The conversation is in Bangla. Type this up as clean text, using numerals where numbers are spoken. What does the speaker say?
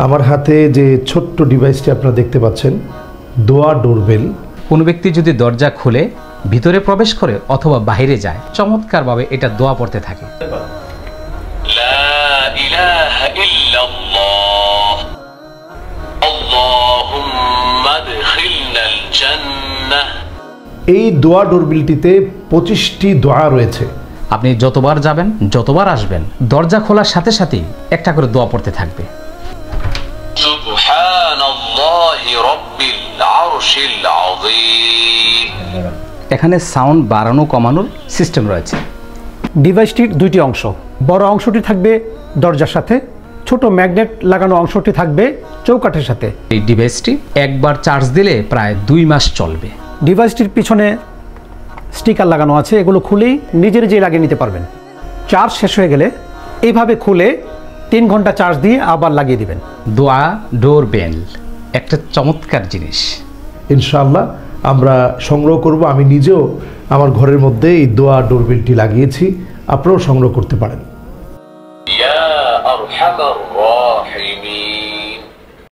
আমার হাতে যে ছোট্ট ডিভাইসটি আপনারা দেখতে পাচ্ছেন, দোয়া ডোরবেল। কোনো ব্যক্তি যদি দরজা খুলে ভিতরে প্রবেশ করে অথবা বাইরে যায়, চমৎকারভাবে এটা দোয়া পড়তে থাকে। লা ইলাহা ইল্লাল্লাহ আল্লাহুম্মা আদখিলনাল জান্নাহ। এই দোয়া ডোরবেলটিতে 25টি দোয়া রয়েছে। আপনি যতবার যাবেন, যতবার আসবেন, দরজা খোলার সাথে সাথেই একটা করে দোয়া পড়তে থাকবে। সুবহানাল্লাহি রাব্বিল আরশিল আযীম। এখানে সাউন্ড বাড়ানো কমানোর সিস্টেম রয়েছে। ডিভাইসটির দুইটি অংশ, বড় অংশটি থাকবে দরজার সাথে, ছোট ম্যাগনেট লাগানো অংশটি থাকবে চৌকাঠের সাথে। এই ডিভাইসটি একবার চার্জ দিলে প্রায় 2 মাস চলবে। ডিভাইসটির পিছনে স্টিকার লাগানো আছে, এগুলো খুলেই নিজে নিজেই লাগিয়ে নিতে পারবেন। চার্জ শেষ হয়ে গেলে এইভাবে খুলে 3 ঘন্টা চার্জ দিয়ে আবার লাগিয়ে দিবেন। দোয়া ডোরবেল একটা চমৎকার জিনিস। ইনশাআল্লাহ আমরা সংগ্রহ করব। আমি নিজেও আমার ঘরের মধ্যে এই দোয়া ডোরবেলটি লাগিয়েছি, আপনারাও সংগ্রহ করতে পারেন। ইয়া আরহামার রাহিমিন।